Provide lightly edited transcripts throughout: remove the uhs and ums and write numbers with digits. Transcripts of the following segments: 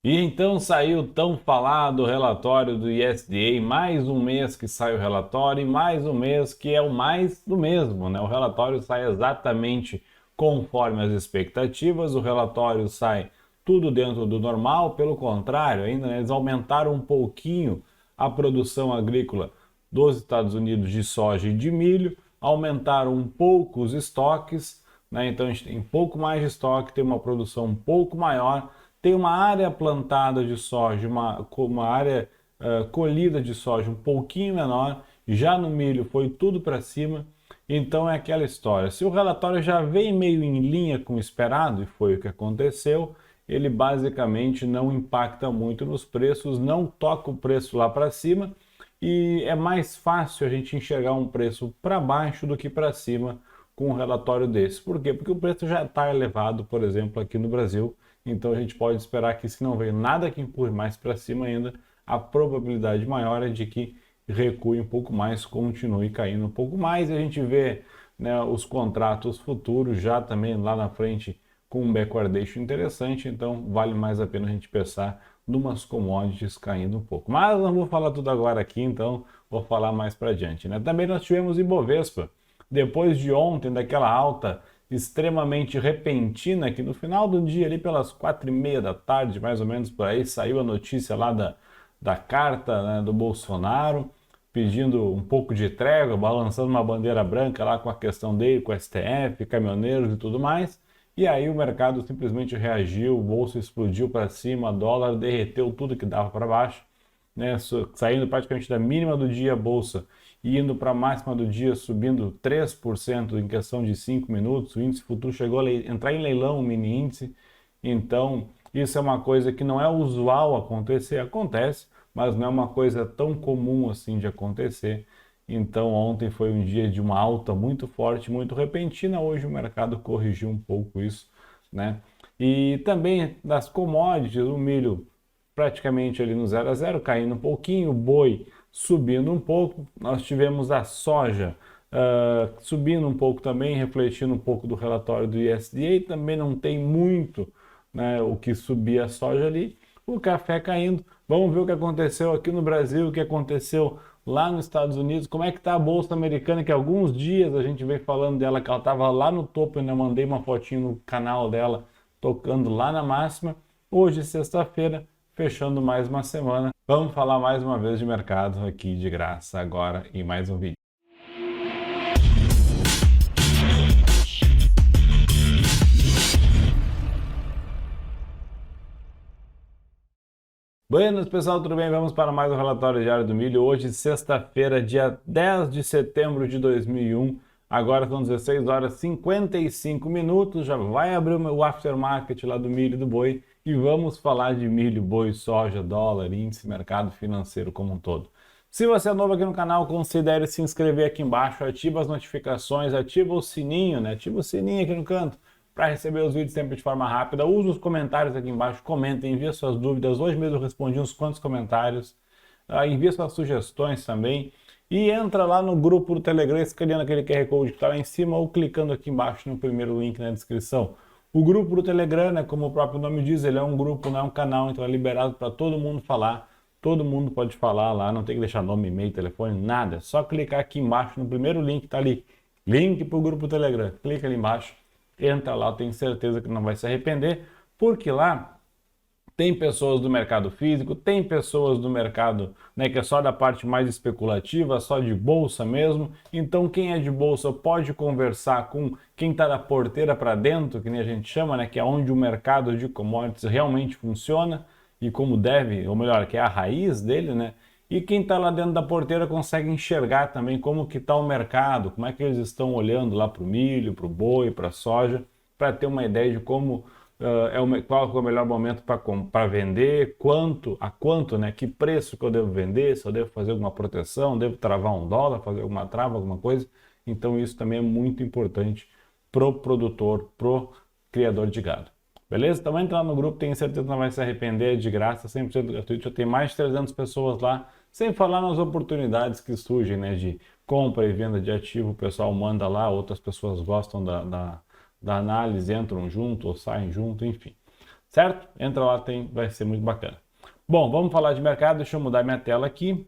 E então saiu o tão falado relatório do ISDA, mais um mês que sai o relatório e mais um mês que é o mais do mesmo, né? O relatório sai exatamente conforme as expectativas, o relatório sai tudo dentro do normal, pelo contrário, ainda né, eles aumentaram um pouquinho a produção agrícola dos Estados Unidos de soja e de milho, aumentaram um pouco os estoques, né? Então a gente tem um pouco mais de estoque, tem uma produção um pouco maior, tem uma área plantada de soja, uma área colhida de soja um pouquinho menor, já no milho foi tudo para cima, então é aquela história. Se o relatório já vem meio em linha com o esperado, e foi o que aconteceu, ele basicamente não impacta muito nos preços, não toca o preço lá para cima, e é mais fácil a gente enxergar um preço para baixo do que para cima com um relatório desse. Por quê? Porque o preço já está elevado, por exemplo, aqui no Brasil. Então a gente pode esperar que se não veio nada que empurre mais para cima ainda, a probabilidade maior é de que recue um pouco mais, continue caindo um pouco mais. E a gente vê né, os contratos futuros já também lá na frente com um backwardation interessante, então vale mais a pena a gente pensar numas commodities caindo um pouco. Mas não vou falar tudo agora aqui, então vou falar mais para adiante. Né? Também nós tivemos Ibovespa, depois de ontem, daquela alta extremamente repentina, que no final do dia, ali pelas 4:30 da tarde, mais ou menos por aí, saiu a notícia lá da carta né, do Bolsonaro, pedindo um pouco de trégua, balançando uma bandeira branca lá com a questão dele, com o STF, caminhoneiros e tudo mais. E aí o mercado simplesmente reagiu, o bolso explodiu para cima, dólar derreteu tudo que dava para baixo, né, saindo praticamente da mínima do dia a bolsa e indo para a máxima do dia, subindo 3% em questão de 5 minutos. O índice futuro chegou a entrar em leilão, o mini índice. Então, isso é uma coisa que não é usual acontecer, acontece, mas não é uma coisa tão comum assim de acontecer. Então, ontem foi um dia de uma alta muito forte, muito repentina. Hoje o mercado corrigiu um pouco isso, né? E também das commodities, o milho praticamente ali no 0 a 0, caindo um pouquinho, o boi subindo um pouco. Nós tivemos a soja subindo um pouco também, refletindo um pouco do relatório do ISDA. Também não tem muito né, o que subir a soja ali. O café caindo. Vamos ver o que aconteceu aqui no Brasil, o que aconteceu lá nos Estados Unidos. Como é que está a Bolsa Americana, que há alguns dias a gente vem falando dela, que ela estava lá no topo, ainda mandei uma fotinho no canal dela, tocando lá na máxima. Hoje, sexta-feira, fechando mais uma semana. Vamos falar mais uma vez de mercado aqui de graça agora em mais um vídeo. Buenas, pessoal, tudo bem? Vamos para mais um relatório diário do milho. Hoje, sexta-feira, dia 10 de setembro de 2001. Agora são 16 horas e 55 minutos. Já vai abrir o aftermarket lá do milho e do boi. E vamos falar de milho, boi, soja, dólar, índice, mercado financeiro como um todo. Se você é novo aqui no canal, considere se inscrever aqui embaixo, ativa as notificações, ativa o sininho, né? Ativa o sininho aqui no canto para receber os vídeos sempre de forma rápida. Use os comentários aqui embaixo, comentem, envie suas dúvidas. Hoje mesmo eu respondi uns quantos comentários. Envie suas sugestões também. E entra lá no grupo do Telegram, escaneando aquele QR Code que está lá em cima ou clicando aqui embaixo no primeiro link na descrição. O grupo do Telegram, né, como o próprio nome diz, ele é um grupo, não é um canal, então é liberado para todo mundo falar. Todo mundo pode falar lá, não tem que deixar nome, e-mail, telefone, nada. É só clicar aqui embaixo no primeiro link que está ali. Link para o grupo do Telegram. Clica ali embaixo. Entra lá, eu tenho certeza que não vai se arrepender, porque lá tem pessoas do mercado físico, tem pessoas do mercado né, que é só da parte mais especulativa, só de bolsa mesmo. Então quem é de bolsa pode conversar com quem está da porteira para dentro, que nem a gente chama, né, que é onde o mercado de commodities realmente funciona e como deve, ou melhor, que é a raiz dele, né? E quem está lá dentro da porteira consegue enxergar também como que está o mercado, como é que eles estão olhando lá para o milho, para o boi, para a soja, para ter uma ideia de como qual é o melhor momento para vender, quanto, né? Que preço que eu devo vender, se eu devo fazer alguma proteção, devo travar um dólar, fazer alguma trava, alguma coisa. Então isso também é muito importante pro produtor, pro criador de gado. Beleza? Então entra lá no grupo, tenho certeza que não vai se arrepender, é de graça, 100% gratuito, já tem mais de 300 pessoas lá, sem falar nas oportunidades que surgem, né, de compra e venda de ativo, o pessoal manda lá, outras pessoas gostam da análise, entram junto ou saem junto, enfim. certo? Entra lá, vai ser muito bacana. Bom, vamos falar de mercado, deixa eu mudar minha tela aqui.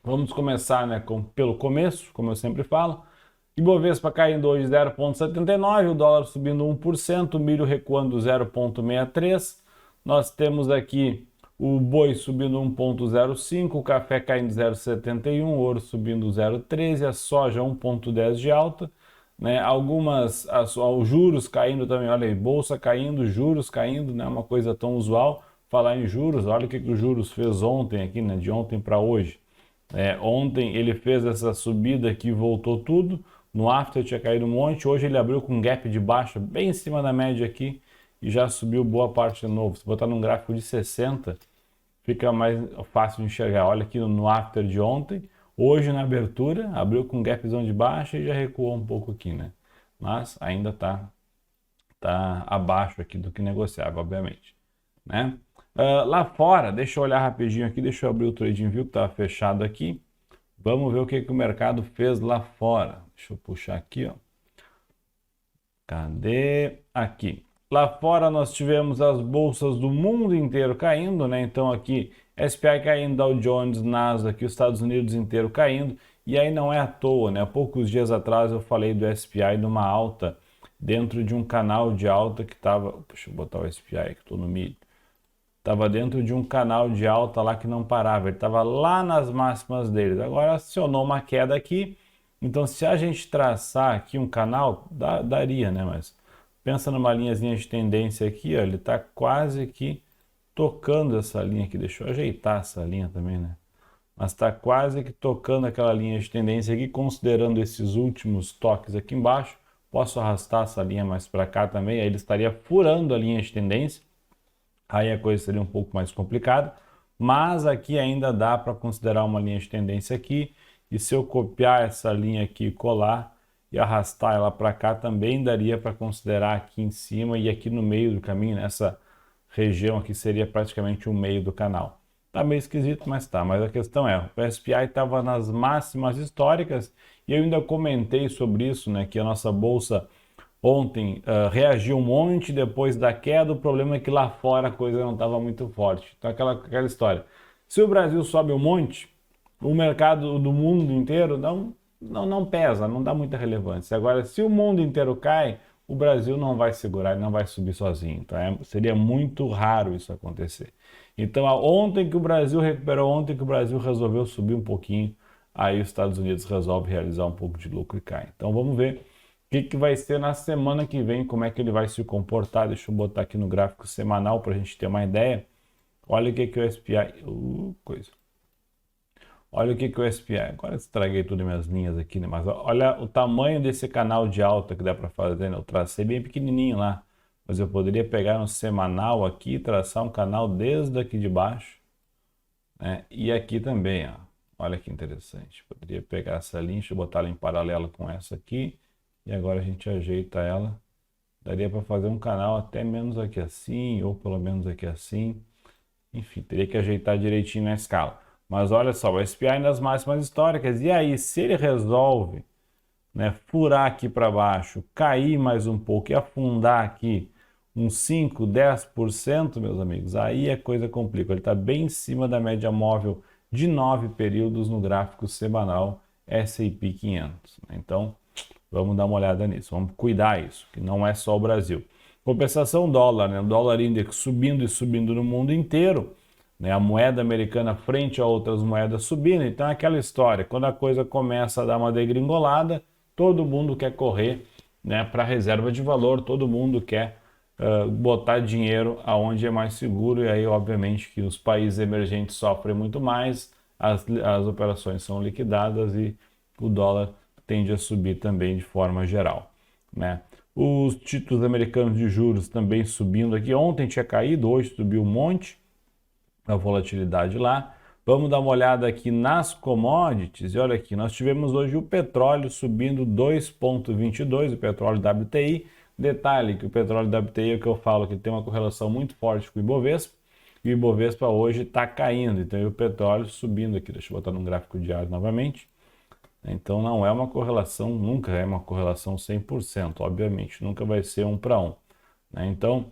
Vamos começar, né, pelo começo, como eu sempre falo. Ibovespa caindo hoje 0,79, o dólar subindo 1%, o milho recuando 0,63. Nós temos aqui o boi subindo 1,05, o café caindo 0,71, o ouro subindo 0,13, a soja 1,10 de alta, né? Os juros caindo também, olha aí, bolsa caindo, juros caindo, não é uma coisa tão usual falar em juros. Olha o que os juros fez ontem aqui, né, de ontem para hoje. Ontem ele fez essa subida aqui, voltou tudo. No after tinha caído um monte. Hoje ele abriu com um gap de baixa bem em cima da média aqui e já subiu boa parte de novo. Se botar num gráfico de 60, fica mais fácil de enxergar. Olha aqui no after de ontem. Hoje na abertura abriu com um gapzão de baixa e já recuou um pouco aqui, né? Mas ainda tá abaixo aqui do que negociava, obviamente, né? Lá fora, deixa eu olhar rapidinho aqui, deixa eu abrir o TradingView que estava fechado aqui. Vamos ver o que o mercado fez lá fora. Deixa eu puxar aqui, ó. Cadê? Aqui. Lá fora nós tivemos as bolsas do mundo inteiro caindo, né? Então aqui SPI caindo, Dow Jones, Nasdaq, os Estados Unidos inteiro caindo. E aí não é à toa, né? Há poucos dias atrás eu falei do SPI numa alta dentro de um canal de alta que estava... Deixa eu botar o SPI que estou no milho. Estava dentro de um canal de alta lá que não parava, ele estava lá nas máximas deles. Agora acionou uma queda aqui, então se a gente traçar aqui um canal, daria, né? Mas pensa numa linhazinha de tendência aqui, ó, ele está quase aqui tocando essa linha aqui. Deixa eu ajeitar essa linha também, né? Mas está quase que tocando aquela linha de tendência aqui, considerando esses últimos toques aqui embaixo. Posso arrastar essa linha mais para cá também, aí ele estaria furando a linha de tendência. Aí a coisa seria um pouco mais complicada, mas aqui ainda dá para considerar uma linha de tendência aqui, e se eu copiar essa linha aqui e colar e arrastar ela para cá, também daria para considerar aqui em cima e aqui no meio do caminho, nessa região aqui seria praticamente o meio do canal. Tá meio esquisito, mas tá. Mas a questão é, o SPI estava nas máximas históricas e eu ainda comentei sobre isso, né, que a nossa bolsa ontem reagiu um monte depois da queda. O problema é que lá fora a coisa não estava muito forte. Então aquela história. Se o Brasil sobe um monte, o mercado do mundo inteiro não pesa, não dá muita relevância. Agora, se o mundo inteiro cai, o Brasil não vai segurar, não vai subir sozinho. Então seria muito raro isso acontecer. Então ontem que o Brasil recuperou, ontem que o Brasil resolveu subir um pouquinho, aí os Estados Unidos resolve realizar um pouco de lucro e cai. Então vamos ver o que vai ser na semana que vem, como é que ele vai se comportar. Deixa eu botar aqui no gráfico semanal para a gente ter uma ideia. Olha o que o SPI... Olha o que o SPI... Agora estraguei todas as minhas linhas aqui, né? Mas olha o tamanho desse canal de alta que dá para fazer, né? Eu tracei bem pequenininho lá. Mas eu poderia pegar no semanal aqui e traçar um canal desde aqui de baixo, né? E aqui também, ó. Olha que interessante. Poderia pegar essa linha, deixa eu botar ela em paralelo com essa aqui. E agora a gente ajeita ela. Daria para fazer um canal até menos aqui assim, ou pelo menos aqui assim. Enfim, teria que ajeitar direitinho na escala. Mas olha só, o SPI nas máximas históricas. E aí, se ele resolve, né, furar aqui para baixo, cair mais um pouco e afundar aqui uns 5, 10%, meus amigos, aí a coisa complica. Ele está bem em cima da média móvel de 9 períodos no gráfico semanal S&P 500. Então, vamos dar uma olhada nisso, vamos cuidar isso, que não é só o Brasil. Compensação dólar, né? O dólar index subindo e subindo no mundo inteiro, né? A moeda americana frente a outras moedas subindo. Então é aquela história, quando a coisa começa a dar uma degringolada, todo mundo quer correr, né, para a reserva de valor, todo mundo quer botar dinheiro aonde é mais seguro, e aí obviamente que os países emergentes sofrem muito mais, as operações são liquidadas e o dólar tende a subir também de forma geral, né? Os títulos americanos de juros também subindo aqui. Ontem tinha caído, hoje subiu um monte a volatilidade lá. Vamos dar uma olhada aqui nas commodities. E olha aqui, nós tivemos hoje o petróleo subindo 2,22, o petróleo WTI. Detalhe que o petróleo WTI é o que eu falo, que tem uma correlação muito forte com o Ibovespa. E o Ibovespa hoje está caindo, então o petróleo subindo aqui. Deixa eu botar num gráfico diário novamente. Então não é uma correlação, nunca é uma correlação 100%, obviamente, nunca vai ser 1 para 1, né? Então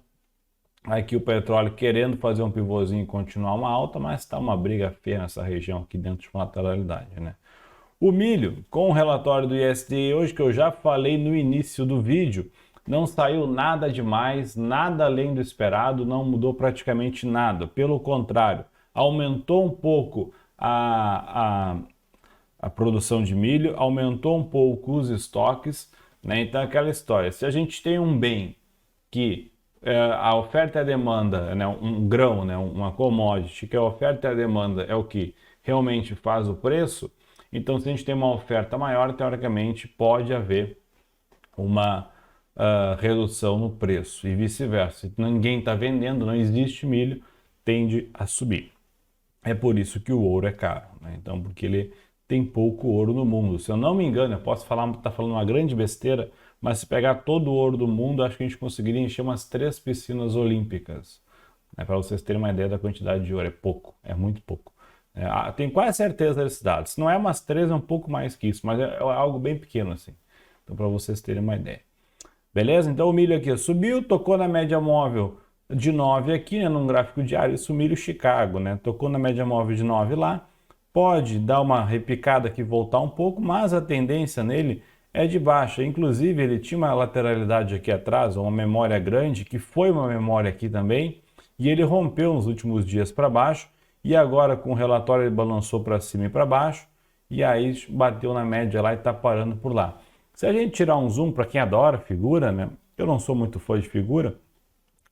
Aqui o petróleo querendo fazer um pivôzinho e continuar uma alta, mas está uma briga feia nessa região aqui dentro de uma lateralidade, né? O milho, com o relatório do ISDA hoje, que eu já falei no início do vídeo, não saiu nada demais, nada além do esperado, não mudou praticamente nada. Pelo contrário, aumentou um pouco a produção de milho, aumentou um pouco os estoques, né? Então, aquela história, se a gente tem um bem que a oferta e a demanda, né, um grão, né, uma commodity, que a oferta e a demanda é o que realmente faz o preço, então se a gente tem uma oferta maior, teoricamente pode haver uma redução no preço e vice-versa. Se ninguém está vendendo, não existe milho, tende a subir. É por isso que o ouro é caro, né? Então, porque ele tem pouco ouro no mundo. Se eu não me engano, eu posso falar, tá falando uma grande besteira, mas se pegar todo o ouro do mundo, acho que a gente conseguiria encher umas 3 piscinas olímpicas. Né? Para vocês terem uma ideia da quantidade de ouro, é pouco, é muito pouco. Tenho quase certeza desses dados. Se não é umas 3, é um pouco mais que isso, mas é algo bem pequeno assim. Então, para vocês terem uma ideia. Beleza? Então o milho aqui subiu, tocou na média móvel de 9 aqui, né, num gráfico diário, isso o milho Chicago, né? Tocou na média móvel de 9 lá, pode dar uma repicada aqui, voltar um pouco, mas a tendência nele é de baixa. Inclusive ele tinha uma lateralidade aqui atrás, uma memória grande, que foi uma memória aqui também, e ele rompeu nos últimos dias para baixo, e agora com o relatório ele balançou para cima e para baixo, e aí bateu na média lá e está parando por lá. Se a gente tirar um zoom, para quem adora figura, né? Eu não sou muito fã de figura,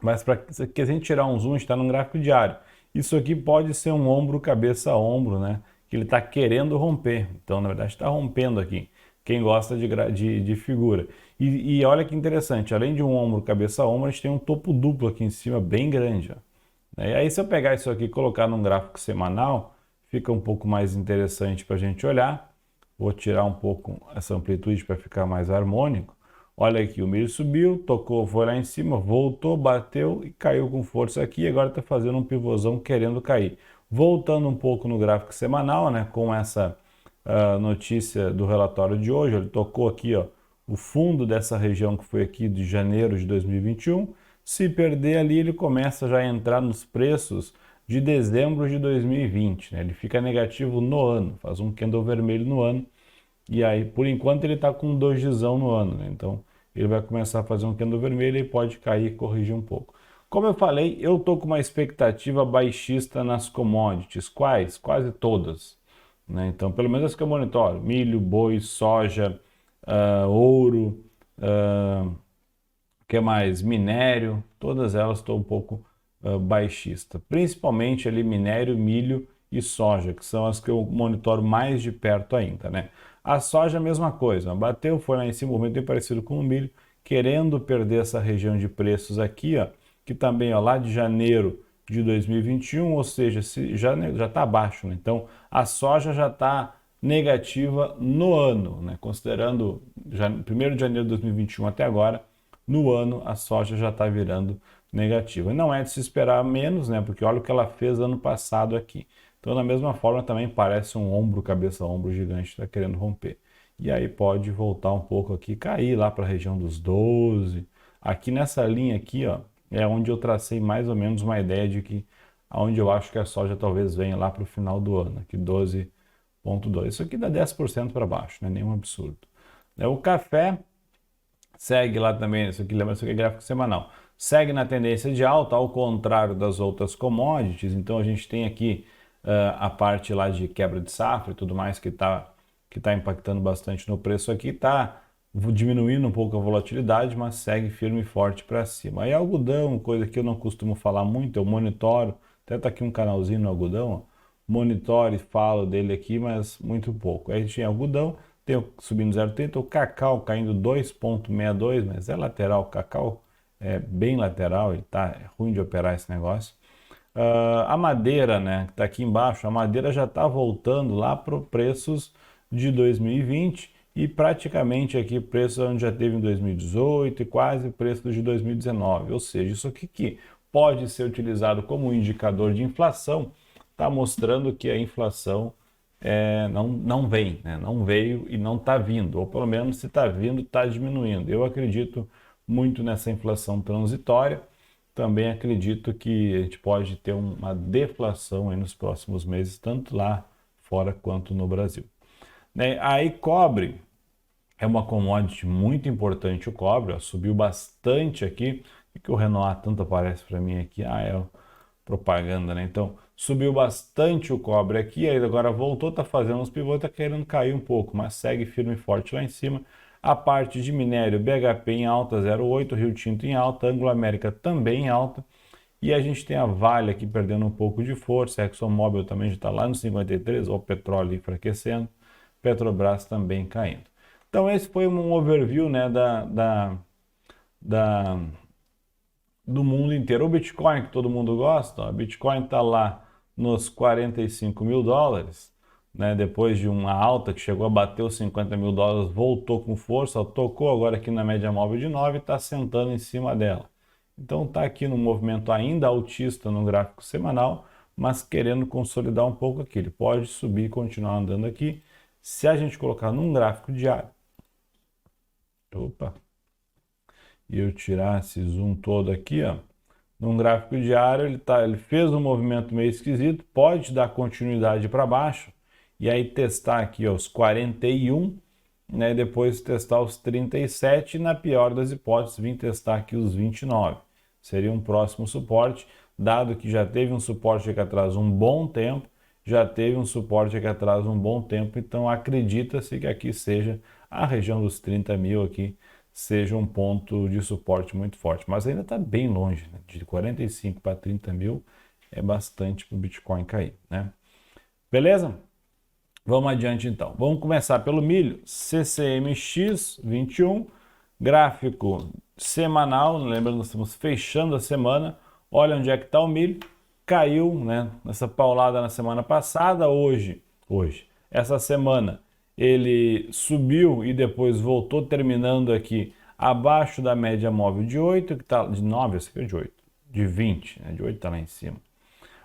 mas para que a gente tirar um zoom, está num gráfico diário. Isso aqui pode ser um ombro, cabeça, ombro, né? Que ele está querendo romper. Então, na verdade, está rompendo aqui. Quem gosta de figura. E olha que interessante, além de um ombro, cabeça, ombro, a gente tem um topo duplo aqui em cima, bem grande. Ó. E aí, se eu pegar isso aqui e colocar num gráfico semanal, fica um pouco mais interessante para a gente olhar. Vou tirar um pouco essa amplitude para ficar mais harmônico. Olha aqui, o milho subiu, tocou, foi lá em cima, voltou, bateu e caiu com força aqui. Agora está fazendo um pivôzão querendo cair. Voltando um pouco no gráfico semanal, né, com essa notícia do relatório de hoje, ele tocou aqui, ó, o fundo dessa região que foi aqui de janeiro de 2021. Se perder ali, ele começa já a entrar nos preços de dezembro de 2020, né? Ele fica negativo no ano, faz um candle vermelho no ano, e aí por enquanto ele está com um dojizão no ano, né? Então ele vai começar a fazer um candle vermelho e pode cair e corrigir um pouco. Como eu falei, eu estou com uma expectativa baixista nas commodities. Quais? Quase todas. Né? Então, pelo menos as que eu monitoro: milho, boi, soja, ouro, que mais? Minério, todas elas estou um pouco baixista. Principalmente ali minério, milho e soja, que são as que eu monitoro mais de perto ainda, né? A soja, a mesma coisa, bateu, foi lá em cima, um movimento bem parecido com o milho, querendo perder essa região de preços aqui, ó, que também, ó, lá de janeiro de 2021, ou seja, já está abaixo, né? Então a soja já está negativa no ano, né? Considerando 1º de janeiro de 2021 até agora, no ano a soja já está virando negativa. E não é de se esperar menos, né? Porque olha o que ela fez ano passado aqui. Então, da mesma forma, também parece um ombro, cabeça, ombro gigante está querendo romper. E aí pode voltar um pouco aqui, cair lá para a região dos 12. Aqui nessa linha aqui, ó, é onde eu tracei mais ou menos uma ideia de que aonde eu acho que a soja talvez venha lá para o final do ano, aqui 12,2. Isso aqui dá 10% para baixo, não é nenhum absurdo. O café segue lá também, isso aqui, lembra, isso aqui é gráfico semanal. Segue na tendência de alta, ao contrário das outras commodities. Então a gente tem aqui a parte lá de quebra de safra e tudo mais que tá impactando bastante no preço aqui, está diminuindo um pouco a volatilidade, mas segue firme e forte para cima. Aí algodão, coisa que eu não costumo falar muito, eu monitoro, até tá aqui um canalzinho no algodão, ó, monitoro e falo dele aqui, mas muito pouco. Aí a gente tem algodão, tem o subindo 0,30, o cacau caindo 2,62, mas é lateral, o cacau é bem lateral, ele tá ruim de operar esse negócio. A madeira, né, que está aqui embaixo, a madeira já está voltando lá para os preços de 2020 e praticamente aqui preços onde já teve em 2018 e quase preços de 2019. Ou seja, isso aqui que pode ser utilizado como um indicador de inflação, está mostrando que a inflação não vem, né? Não veio e não está vindo, ou pelo menos se está vindo, está diminuindo. Eu acredito muito nessa inflação transitória. também acredito que a gente pode ter uma deflação aí nos próximos meses, tanto lá fora quanto no Brasil. Né? Aí cobre é uma commodity muito importante, o cobre, ó, subiu bastante aqui. O que o Renoir tanto aparece para mim aqui? Ah, é propaganda, né? Então, subiu bastante o cobre aqui, aí agora voltou, tá fazendo uns pivôs, tá querendo cair um pouco, mas segue firme e forte lá em cima. A parte de minério, BHP em alta, 0,8, Rio Tinto em alta, Anglo América também em alta. E a gente tem a Vale aqui perdendo um pouco de força, a ExxonMobil também já está lá no 53, o petróleo enfraquecendo, Petrobras também caindo. Então esse foi um overview, né, da, do mundo inteiro. O Bitcoin, que todo mundo gosta, o Bitcoin está lá nos 45 mil dólares, né, depois de uma alta que chegou a bater os 50 mil dólares, voltou com força, tocou agora aqui na média móvel de 9 e está sentando em cima dela. Então está aqui no movimento ainda altista no gráfico semanal, mas querendo consolidar um pouco aqui. Ele pode subir e continuar andando aqui. Se a gente colocar num gráfico diário, e eu tirar esse zoom todo aqui, ó, num gráfico diário ele fez um movimento meio esquisito, pode dar continuidade para baixo e aí testar aqui ó, os 41, né, depois testar os 37 e na pior das hipóteses vir testar aqui os 29. Seria um próximo suporte, dado que já teve um suporte aqui atrás um bom tempo, já teve um suporte aqui atrás um bom tempo, então acredita-se que aqui seja a região dos 30 mil aqui, seja um ponto de suporte muito forte, mas ainda está bem longe, né? De 45 para 30 mil é bastante para o Bitcoin cair, né? Beleza? Vamos adiante então. Vamos começar pelo milho, CCMX 21, gráfico semanal, lembrando, nós estamos fechando a semana, olha onde é que está o milho, caiu, né, nessa paulada na semana passada, hoje, essa semana, ele subiu e depois voltou terminando aqui abaixo da média móvel de 8, que está de 9, esse aqui é de 8, de 20, né, de 8 está lá em cima.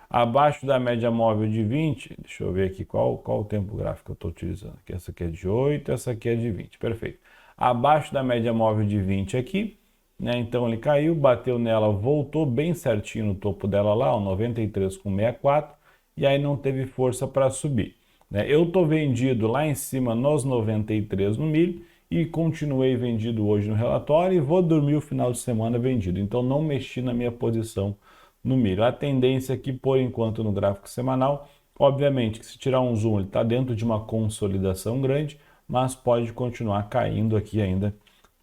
Abaixo da média móvel de 20, deixa eu ver aqui qual o tempo gráfico que eu estou utilizando. Aqui, essa aqui é de 8, essa aqui é de 20, perfeito. Abaixo da média móvel de 20 aqui, né? Então ele caiu, bateu nela, voltou bem certinho no topo dela lá, ó, 93,64, e aí não teve força para subir. Né? Eu estou vendido lá em cima nos 93 no milho e continuei vendido hoje no relatório e vou dormir o final de semana vendido. Então não mexi na minha posição no milho. A tendência aqui, por enquanto, no gráfico semanal, obviamente que se tirar um zoom, ele está dentro de uma consolidação grande, mas pode continuar caindo aqui ainda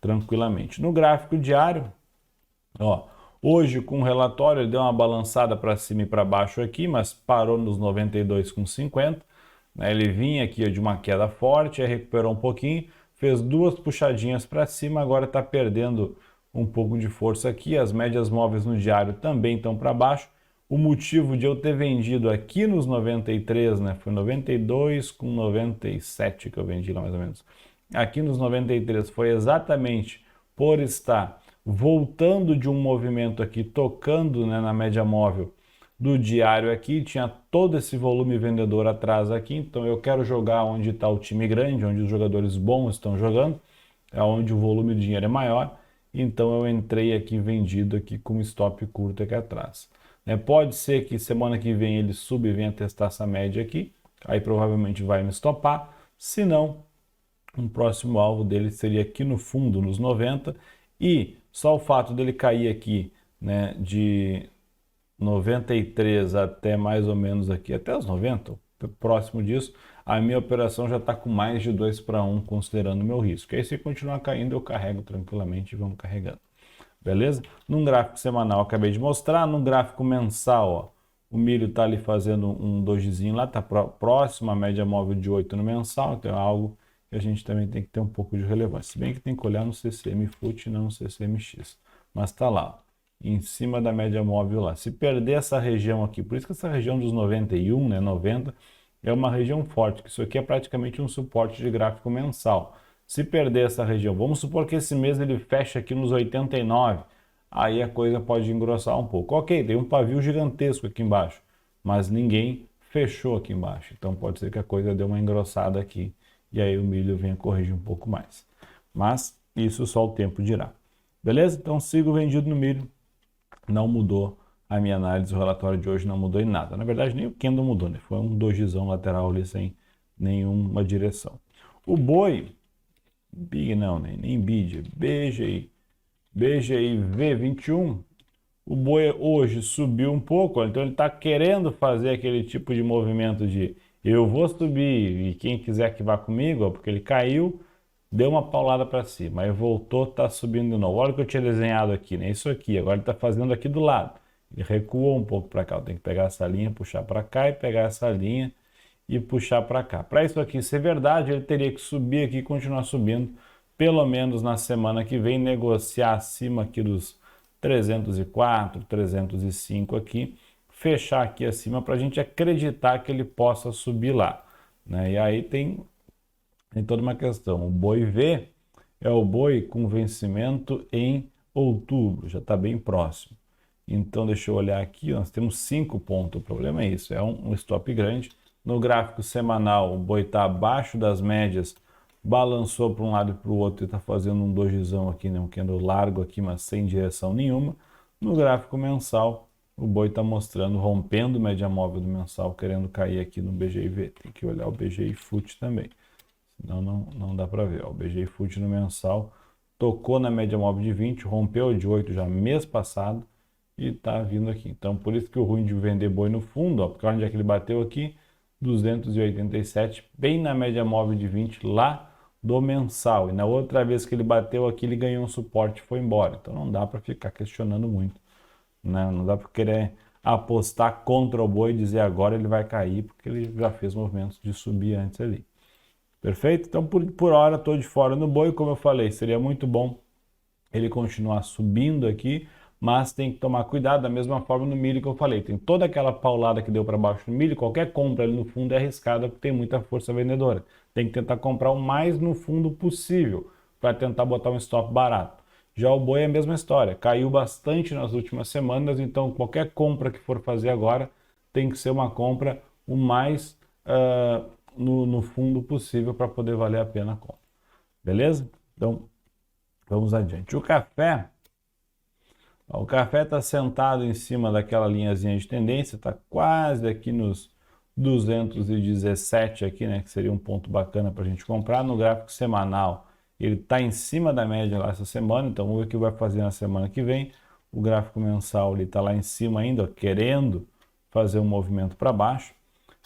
tranquilamente. No gráfico diário, ó, hoje com o relatório ele deu uma balançada para cima e para baixo aqui, mas parou nos 92,50. Né? Ele vinha aqui ó, de uma queda forte, aí recuperou um pouquinho, fez duas puxadinhas para cima, agora está perdendo um pouco de força aqui, as médias móveis no diário também estão para baixo. O motivo de eu ter vendido aqui nos 93, né, foi 92 com 97 que eu vendi lá mais ou menos. Aqui nos 93 foi exatamente por estar voltando de um movimento aqui, tocando, né, na média móvel do diário aqui, tinha todo esse volume vendedor atrás aqui, então eu quero jogar onde está o time grande, onde os jogadores bons estão jogando, é onde o volume de dinheiro é maior. Então eu entrei aqui vendido aqui com stop curto aqui atrás. Pode ser que semana que vem ele suba e venha testar essa média aqui, aí provavelmente vai me stopar. Se não, um próximo alvo dele seria aqui no fundo, nos 90, e só o fato dele cair aqui, né, de 93 até mais ou menos aqui, até os 90, próximo disso, a minha operação já está com mais de 2 para 1, considerando o meu risco. Aí se continuar caindo, eu carrego tranquilamente e vamos carregando. Beleza? Num gráfico semanal, acabei de mostrar. Num gráfico mensal, ó, o milho está ali fazendo um dojizinho lá, está próximo à média móvel de 8 no mensal, então é algo que a gente também tem que ter um pouco de relevância. Se bem que tem que olhar no CCM FUT e não no CCMX. Mas está lá, em cima da média móvel lá. Se perder essa região aqui, por isso que essa região dos 91, né, 90, é uma região forte, que isso aqui é praticamente um suporte de gráfico mensal. Se perder essa região, vamos supor que esse mês ele fecha aqui nos 89, aí a coisa pode engrossar um pouco. Ok, tem um pavio gigantesco aqui embaixo, mas ninguém fechou aqui embaixo, então pode ser que a coisa dê uma engrossada aqui e aí o milho venha corrigir um pouco mais. Mas isso só o tempo dirá. Beleza? Então sigo vendido no milho não mudou a minha análise, o relatório de hoje não mudou em nada. Na verdade, nem o candle mudou, né? Foi um dojizão lateral ali sem nenhuma direção. O boi, Big não, nem BID, BGI V21, o boi hoje subiu um pouco, então ele está querendo fazer aquele tipo de movimento de eu vou subir e quem quiser que vá comigo, ó, porque ele caiu, deu uma paulada para cima, aí voltou, está subindo de novo. Olha o que eu tinha desenhado aqui, né? Isso aqui, agora ele está fazendo aqui do lado. Ele recuou um pouco para cá, eu tenho que pegar essa linha, puxar para cá e pegar essa linha e puxar para cá. Para isso aqui ser verdade, ele teria que subir aqui e continuar subindo, pelo menos na semana que vem, negociar acima aqui dos 304, 305 aqui, fechar aqui acima para a gente acreditar que ele possa subir lá, né? E aí tem toda uma questão. O boi V é o boi com vencimento em outubro, já está bem próximo. Então, deixa eu olhar aqui, nós temos 5 pontos. O problema é isso, é um stop grande. No gráfico semanal, o boi está abaixo das médias, balançou para um lado e para o outro e está fazendo um dojizão aqui, né? Um candle largo aqui, mas sem direção nenhuma. No gráfico mensal, o boi está mostrando, rompendo média móvel do mensal, querendo cair aqui no BGIV. Tem que olhar o BGI FUT também, senão não dá para ver. Ó, o BGI FUT no mensal tocou na média móvel de 20, rompeu de 8 já mês passado e está vindo aqui. Então, por isso que o ruim de vender boi no fundo, ó, porque onde é que ele bateu aqui? 287, bem na média móvel de 20 lá do mensal. E na outra vez que ele bateu aqui, ele ganhou um suporte e foi embora. Então não dá para ficar questionando muito, né? Não dá para querer apostar contra o boi e dizer agora ele vai cair, porque ele já fez movimentos de subir antes ali. Perfeito? Então por hora estou de fora no boi, como eu falei, seria muito bom ele continuar subindo aqui, mas tem que tomar cuidado da mesma forma no milho que eu falei. Tem toda aquela paulada que deu para baixo no milho, qualquer compra ali no fundo é arriscada porque tem muita força vendedora. Tem que tentar comprar o mais no fundo possível para tentar botar um stop barato. Já o boi é a mesma história, caiu bastante nas últimas semanas, então qualquer compra que for fazer agora tem que ser uma compra o mais no fundo possível para poder valer a pena a compra. Beleza? Então vamos adiante. O café está sentado em cima daquela linhazinha de tendência, está quase aqui nos 217 aqui, né, que seria um ponto bacana para a gente comprar. No gráfico semanal, ele está em cima da média lá essa semana, então vamos ver o que vai fazer na semana que vem. O gráfico mensal ele está lá em cima ainda, ó, querendo fazer um movimento para baixo.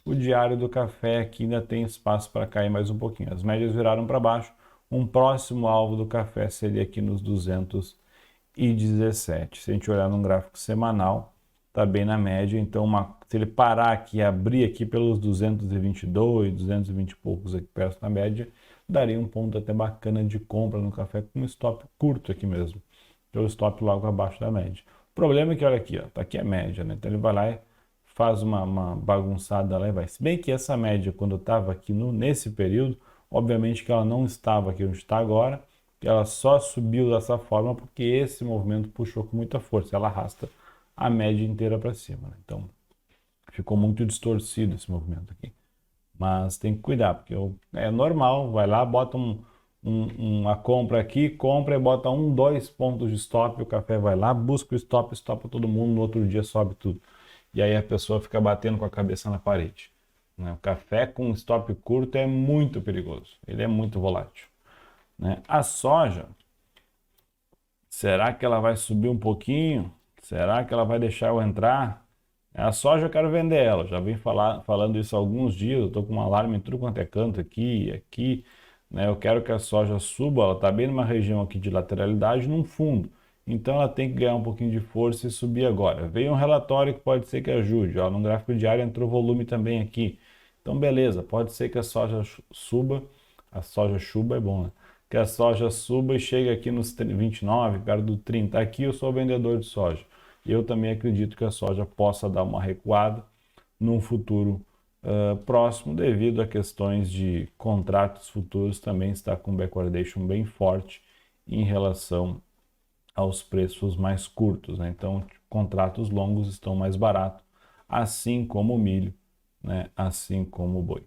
O diário do café aqui ainda tem espaço para cair mais um pouquinho. As médias viraram para baixo. Um próximo alvo do café seria aqui nos 217. Se a gente olhar no gráfico semanal, está bem na média. Então, se ele parar aqui e abrir aqui pelos 222, 220 e poucos aqui perto da média, daria um ponto até bacana de compra no café com um stop curto aqui mesmo. Então, o stop logo abaixo da média. O problema é que, olha aqui, ó, tá aqui a média, né? Então, ele vai lá e faz uma bagunçada lá e vai. Se bem que essa média, quando eu estava aqui nesse período, obviamente que ela não estava aqui onde está agora, ela só subiu dessa forma porque esse movimento puxou com muita força, ela arrasta a média inteira para cima, né? Então ficou muito distorcido esse movimento aqui. Mas tem que cuidar, porque é normal, vai lá, bota uma compra aqui, compra e bota 2 pontos de stop, o café vai lá, busca o stop, estopa todo mundo, no outro dia sobe tudo. E aí a pessoa fica batendo com a cabeça na parede, né? O café com stop curto é muito perigoso, ele é muito volátil, né? A soja, será que ela vai subir um pouquinho? Será que ela vai deixar eu entrar? A soja eu quero vender ela, já vim falando isso há alguns dias, eu estou com um alarme em tudo quanto é canto aqui, né? Eu quero que a soja suba, ela está bem numa região aqui de lateralidade, num fundo. Então ela tem que ganhar um pouquinho de força e subir agora. Veio um relatório que pode ser que ajude, ó, no gráfico diário entrou volume também aqui. Então beleza, pode ser que a soja suba é bom, né? Que a soja suba e chegue aqui nos 29, perto do 30. Aqui eu sou vendedor de soja. Eu também acredito que a soja possa dar uma recuada num futuro próximo, devido a questões de contratos futuros, também está com backwardation bem forte em relação aos preços mais curtos, né? Então, contratos longos estão mais baratos, assim como o milho, né? Assim como o boi.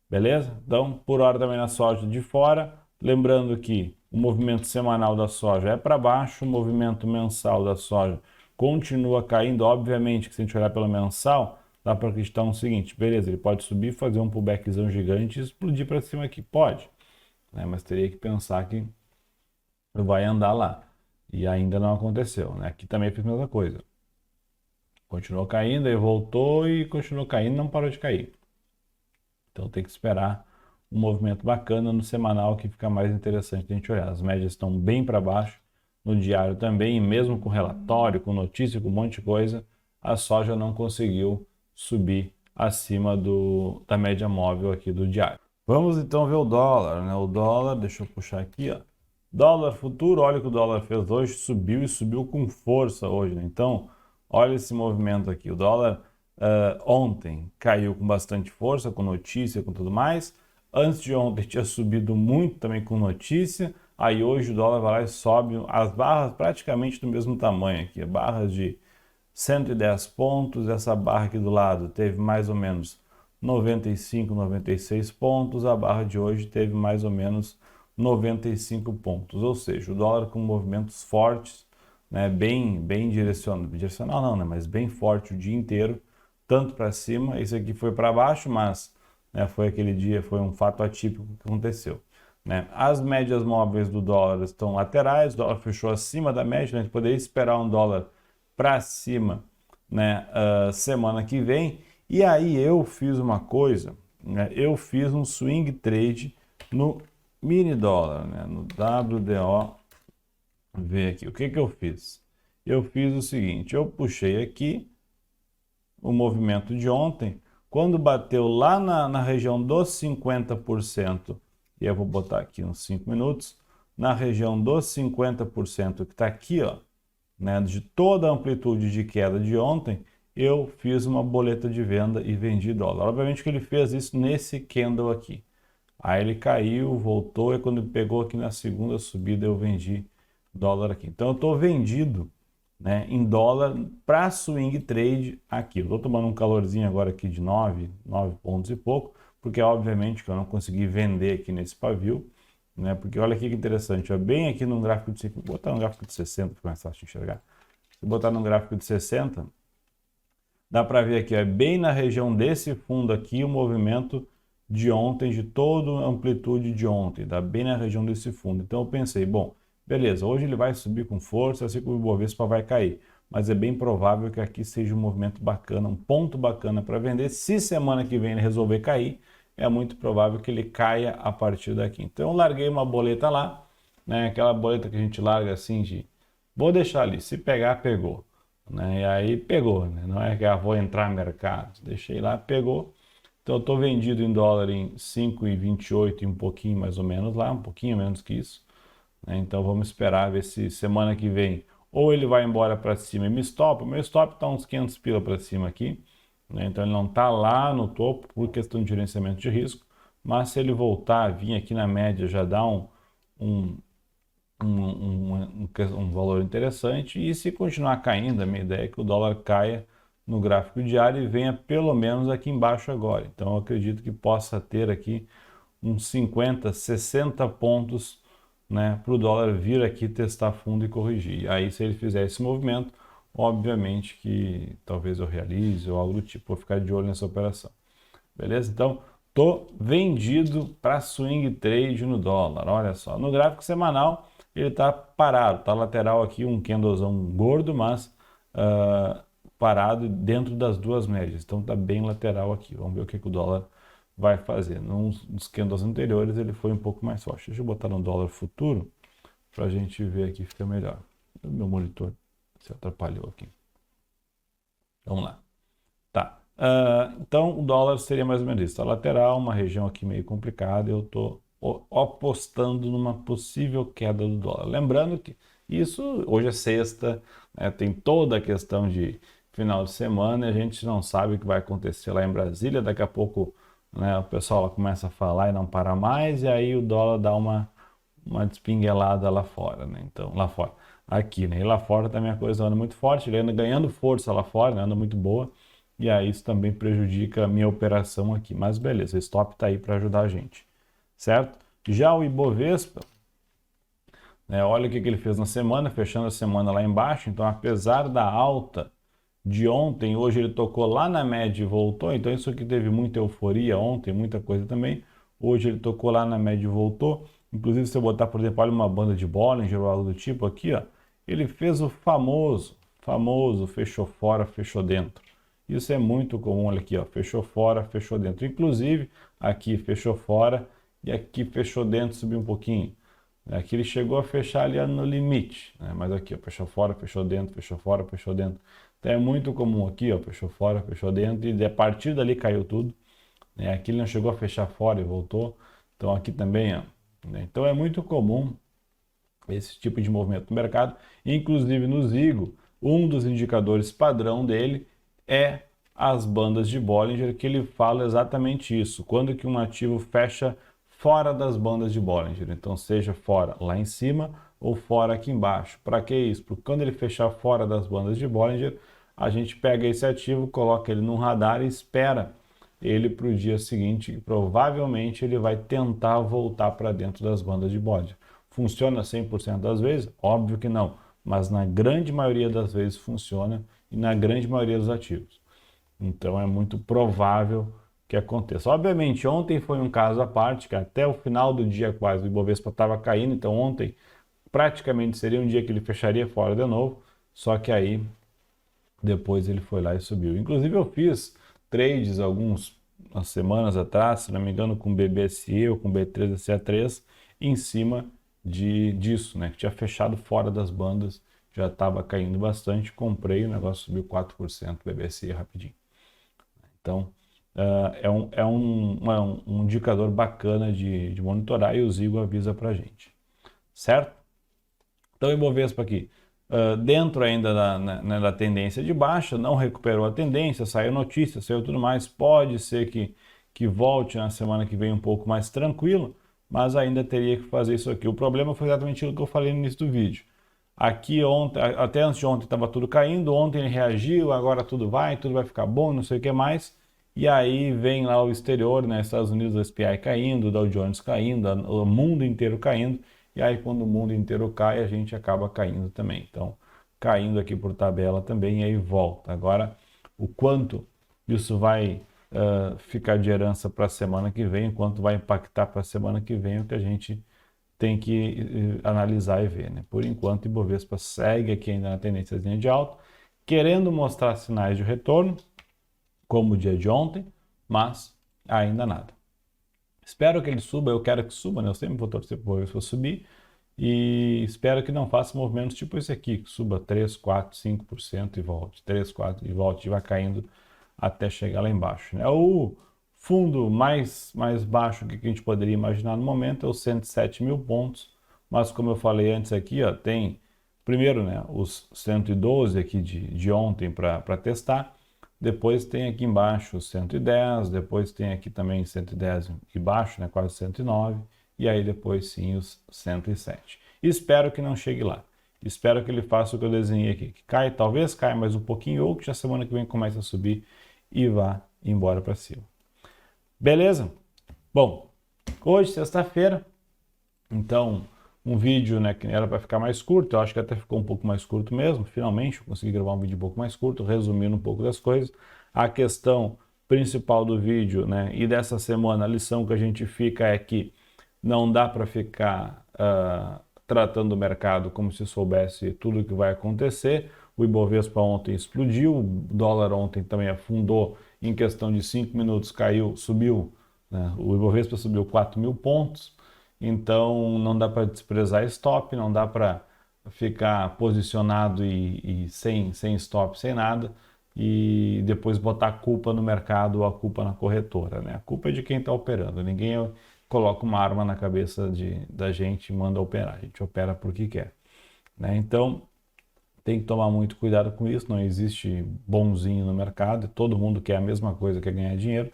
Beleza? Então, por hora também na soja de fora. Lembrando que o movimento semanal da soja é para baixo, o movimento mensal da soja continua caindo. Obviamente que se a gente olhar pelo mensal, dá para acreditar no seguinte, beleza, ele pode subir, fazer um pullbackzão gigante e explodir para cima aqui, pode, né? Mas teria que pensar que vai andar lá. E ainda não aconteceu, né? Aqui também fiz a mesma coisa. Continuou caindo, aí voltou e continuou caindo, não parou de cair. Então tem que esperar um movimento bacana no semanal que fica mais interessante a gente olhar. As médias estão bem para baixo, no diário também, e mesmo com relatório, com notícia, com um monte de coisa, a soja não conseguiu subir acima da média móvel aqui do diário. Vamos então ver o dólar, né? O dólar, deixa eu puxar aqui, ó. Dólar futuro, olha o que o dólar fez hoje, subiu e subiu com força hoje, né? Então, olha esse movimento aqui. O dólar ontem caiu com bastante força, com notícia, com tudo mais. Antes de ontem tinha subido muito também com notícia. Aí hoje o dólar vai lá e sobe as barras praticamente do mesmo tamanho aqui. Barras de 110 pontos. Essa barra aqui do lado teve mais ou menos 95, 96 pontos. A barra de hoje teve mais ou menos 95 pontos. Ou seja, o dólar com movimentos fortes, né, bem direcional não, né, mas bem forte o dia inteiro, tanto para cima. Esse aqui foi para baixo, mas né, foi aquele dia, foi um fato atípico que aconteceu, né? As médias móveis do dólar estão laterais, o dólar fechou acima da média, né? A gente poderia esperar um dólar para cima, né, semana que vem. E aí eu fiz uma coisa, né? Eu fiz um swing trade no mini dólar, né? No WDO. Ver aqui, o que que eu fiz? Eu fiz o seguinte, eu puxei aqui o movimento de ontem, quando bateu lá na região dos 50%, e eu vou botar aqui uns 5 minutos, na região dos 50%, que está aqui, ó, né, de toda a amplitude de queda de ontem, eu fiz uma boleta de venda e vendi dólar. Obviamente que ele fez isso nesse candle aqui. Aí ele caiu, voltou, e quando pegou aqui na segunda subida eu vendi dólar aqui. Então eu estou vendido, né, em dólar para swing trade aqui. Eu estou tomando um calorzinho agora aqui de 9 pontos e pouco, porque obviamente que eu não consegui vender aqui nesse pavio, né, porque olha aqui que interessante, ó, bem aqui no gráfico de 50, vou botar no gráfico de 60 para mais fácil de enxergar. Se botar no gráfico de 60, dá para ver aqui, ó, bem na região desse fundo aqui o movimento de ontem, de toda a amplitude de ontem, dá bem na região desse fundo. Então eu pensei, bom, beleza, hoje ele vai subir com força, assim como o Ibovespa vai cair. Mas é bem provável que aqui seja um movimento bacana, um ponto bacana para vender. Se semana que vem ele resolver cair, é muito provável que ele caia a partir daqui. Então eu larguei uma boleta lá, né? Aquela boleta que a gente larga assim de... Vou deixar ali, se pegar, pegou. Né? E aí pegou, né? Não é que vou entrar no mercado. Deixei lá, pegou. Então eu estou vendido em dólar em 5,28 e um pouquinho mais ou menos lá, um pouquinho menos que isso. Então vamos esperar ver se semana que vem ou ele vai embora para cima e me stopa. O meu stop está uns 500 pila para cima aqui, né? Então ele não está lá no topo por questão de gerenciamento de risco, mas se ele voltar, vir aqui na média, já dá um valor interessante. E se continuar caindo, a minha ideia é que o dólar caia no gráfico diário e venha pelo menos aqui embaixo agora. Então eu acredito que possa ter aqui uns 50, 60 pontos, né, para o dólar vir aqui testar fundo e corrigir. Aí se ele fizer esse movimento, obviamente que talvez eu realize ou algo do tipo, vou ficar de olho nessa operação. Beleza? Então, tô vendido para swing trade no dólar. Olha só, no gráfico semanal ele está parado, tá lateral aqui, um candlezão gordo, mas parado dentro das duas médias. Então tá bem lateral aqui. Vamos ver o que o dólar vai fazer. Nos candles anteriores ele foi um pouco mais forte. Deixa eu botar no dólar futuro para a gente ver aqui, fica melhor. O meu monitor se atrapalhou aqui. Vamos lá. Tá. Então o dólar seria mais ou menos isso. Tá lateral, uma região aqui meio complicada. Eu estou apostando numa possível queda do dólar. Lembrando que isso hoje é sexta, né, tem toda a questão de final de semana e a gente não sabe o que vai acontecer lá em Brasília. Daqui a pouco, né, o pessoal começa a falar e não para mais, e aí o dólar dá uma despinguelada lá fora, né? Então, lá fora. Aqui, né? E lá fora também a coisa anda muito forte, ele anda ganhando força lá fora, né? Anda muito boa, e aí isso também prejudica a minha operação aqui. Mas beleza, o stop tá aí para ajudar a gente, certo? Já o Ibovespa né? Olha o que ele fez na semana, fechando a semana lá embaixo. Então, apesar da alta de ontem, hoje ele tocou lá na média e voltou. Então, isso aqui teve muita euforia ontem, muita coisa também. Hoje ele tocou lá na média e voltou. Inclusive, se eu botar, por exemplo, olha uma banda de Bollinger ou algo do tipo aqui, ó, ele fez o famoso, fechou fora, fechou dentro. Isso é muito comum, olha aqui, ó, fechou fora, fechou dentro. Inclusive, aqui fechou fora e aqui fechou dentro, subiu um pouquinho. Aqui ele chegou a fechar ali no limite, né? Mas aqui, ó, fechou fora, fechou dentro, fechou fora, fechou dentro. Então é muito comum aqui, ó, fechou fora, fechou dentro e a partir dali caiu tudo, né? Aqui ele não chegou a fechar fora e voltou. Então aqui também, ó, né? Então é muito comum esse tipo de movimento no mercado. Inclusive no Zigo, um dos indicadores padrão dele é as bandas de Bollinger, que ele fala exatamente isso. Quando que um ativo fecha fora das bandas de Bollinger. Então, seja fora lá em cima ou fora aqui embaixo. Para que isso? Porque quando ele fechar fora das bandas de Bollinger, a gente pega esse ativo, coloca ele no radar e espera ele para o dia seguinte, e provavelmente ele vai tentar voltar para dentro das bandas de Bollinger. Funciona 100% das vezes? Óbvio que não, mas na grande maioria das vezes funciona e na grande maioria dos ativos. Então é muito provável que aconteça. Obviamente, ontem foi um caso à parte, que até o final do dia quase o Ibovespa estava caindo, então ontem praticamente seria um dia que ele fecharia fora de novo, só que aí depois ele foi lá e subiu. Inclusive eu fiz trades algumas semanas atrás, se não me engano, com BBSE ou com B3CA3 em cima disso, né? Que tinha fechado fora das bandas, já estava caindo bastante, comprei, o negócio subiu 4% BBSE rapidinho. Então, um indicador bacana de monitorar e o Zigo avisa para a gente, certo? Então, o Ibovespa aqui, dentro ainda da tendência de baixa, não recuperou a tendência, saiu notícia, saiu tudo mais, pode ser que volte na semana que vem um pouco mais tranquilo, mas ainda teria que fazer isso aqui. O problema foi exatamente aquilo que eu falei no início do vídeo. Aqui ontem, até antes de ontem estava tudo caindo, ontem ele reagiu, agora tudo vai ficar bom, não sei o que mais. E aí vem lá o exterior, né, Estados Unidos, o SPI caindo, o Dow Jones caindo, o mundo inteiro caindo. E aí quando o mundo inteiro cai, a gente acaba caindo também. Então, caindo aqui por tabela também, e aí volta. Agora, o quanto isso vai ficar de herança para a semana que vem, o quanto vai impactar para a semana que vem, é o que a gente tem que analisar e ver, né? Por enquanto, o Ibovespa segue aqui ainda na tendência de alta, querendo mostrar sinais de retorno, como o dia de ontem, mas ainda nada. Espero que ele suba, eu quero que suba, né? Eu sempre vou torcer para o Ibovespa subir e espero que não faça movimentos tipo esse aqui, que suba 3, 4, 5% e volte, 3, 4 e volte e vai caindo até chegar lá embaixo, né? O fundo mais baixo que a gente poderia imaginar no momento é os 107 mil pontos, mas como eu falei antes aqui, ó, tem primeiro, né, os 112 aqui de ontem para testar, depois tem aqui embaixo os 110, depois tem aqui também 110 e baixo, né, quase 109, e aí depois sim os 107. Espero que não chegue lá. Espero que ele faça o que eu desenhei aqui, que cai, talvez caia mais um pouquinho, ou que já semana que vem comece a subir e vá embora para cima. Beleza? Bom, hoje, sexta-feira, então um vídeo, né, que era para ficar mais curto, eu acho que até ficou um pouco mais curto mesmo, finalmente eu consegui gravar um vídeo um pouco mais curto, resumindo um pouco das coisas. A questão principal do vídeo, né, e dessa semana, a lição que a gente fica é que não dá para ficar tratando o mercado como se soubesse tudo o que vai acontecer. O Ibovespa ontem explodiu, o dólar ontem também afundou, em questão de 5 minutos caiu, subiu, né? O Ibovespa subiu 4 mil pontos, então não dá para desprezar stop, não dá para ficar posicionado e sem stop, sem nada, e depois botar a culpa no mercado ou a culpa na corretora, né? A culpa é de quem está operando, ninguém coloca uma arma na cabeça da gente e manda operar, a gente opera porque quer, né? Então tem que tomar muito cuidado com isso, não existe bonzinho no mercado, todo mundo quer a mesma coisa, quer ganhar dinheiro,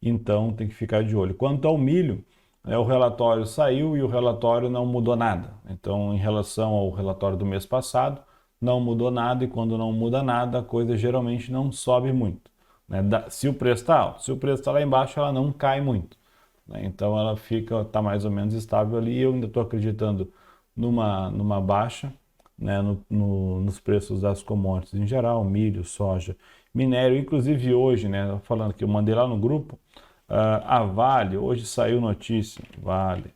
então tem que ficar de olho. Quanto ao milho, o relatório saiu e o relatório não mudou nada. Então, em relação ao relatório do mês passado, não mudou nada, e quando não muda nada, a coisa geralmente não sobe muito, né? Se o preço está alto, se o preço está lá embaixo, ela não cai muito, né? Então ela está mais ou menos estável ali, e eu ainda estou acreditando numa baixa, né, nos preços das commodities em geral, milho, soja, minério, inclusive hoje, né, falando que eu mandei lá no grupo, a Vale, hoje saiu notícia, Vale,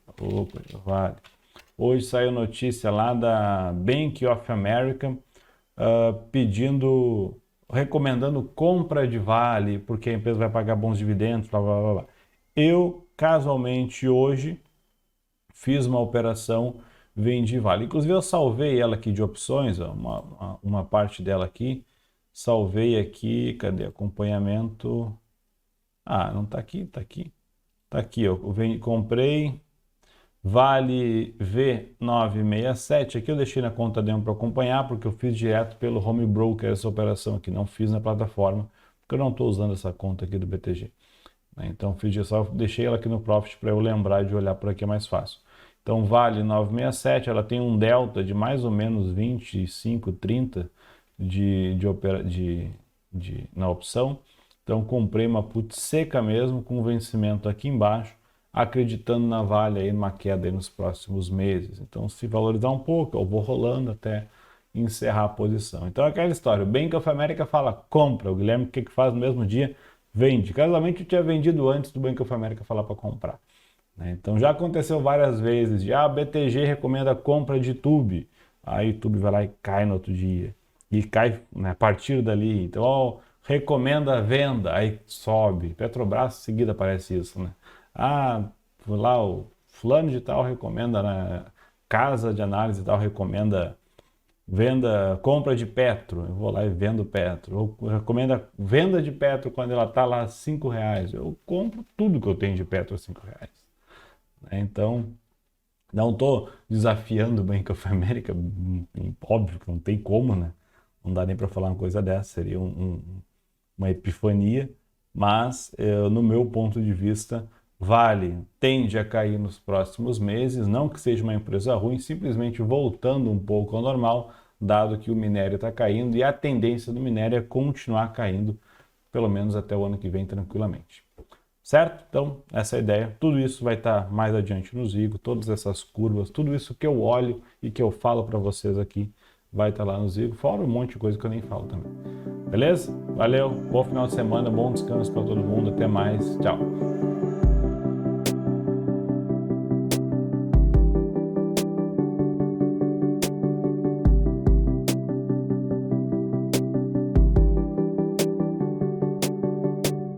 hoje saiu notícia lá da Bank of America, recomendando compra de Vale, porque a empresa vai pagar bons dividendos, blá, blá, blá, blá. Eu, casualmente, hoje, fiz uma operação, vendi Vale. Inclusive, eu salvei ela aqui de opções, ó, uma parte dela aqui. Salvei aqui, cadê acompanhamento? Ah, não tá aqui, tá aqui. Tá aqui, eu comprei Vale V967. Aqui eu deixei na conta demo para acompanhar, porque eu fiz direto pelo home broker essa operação aqui, não fiz na plataforma, porque eu não estou usando essa conta aqui do BTG. Então só deixei ela aqui no Profit para eu lembrar de olhar por aqui, é mais fácil. Então Vale 967, ela tem um delta de mais ou menos 25, 30 na opção. Então comprei uma put seca mesmo, com vencimento aqui embaixo, acreditando na Vale aí numa queda aí nos próximos meses. Então se valorizar um pouco, eu vou rolando até encerrar a posição. Então é aquela história, o Bank of America fala compra, o Guilherme o que faz no mesmo dia? Vende. Casualmente eu tinha vendido antes do Bank of America falar para comprar. Então já aconteceu várias vezes de BTG recomenda a compra de Tube. Aí o Tube vai lá e cai no outro dia. E cai, né, a partir dali. Então, recomenda a venda, aí sobe. Petrobras seguida aparece isso, né? Lá o fulano de tal recomenda, né? Casa de análise tal recomenda compra de Petro, eu vou lá e vendo Petro. Ou recomenda venda de Petro quando ela está lá a R$5. Eu compro tudo que eu tenho de Petro a R$5. Então, não estou desafiando o Bank of America, óbvio que não tem como, né? Não dá nem para falar uma coisa dessa, seria uma epifania, mas no meu ponto de vista, Vale tende a cair nos próximos meses, não que seja uma empresa ruim, simplesmente voltando um pouco ao normal, dado que o minério está caindo e a tendência do minério é continuar caindo, pelo menos até o ano que vem tranquilamente. Certo? Então, essa é a ideia. Tudo isso vai estar mais adiante no Zigo, todas essas curvas, tudo isso que eu olho e que eu falo para vocês aqui, vai estar lá no Zigo, fora um monte de coisa que eu nem falo também. Beleza? Valeu, bom final de semana, bom descanso para todo mundo, até mais, tchau!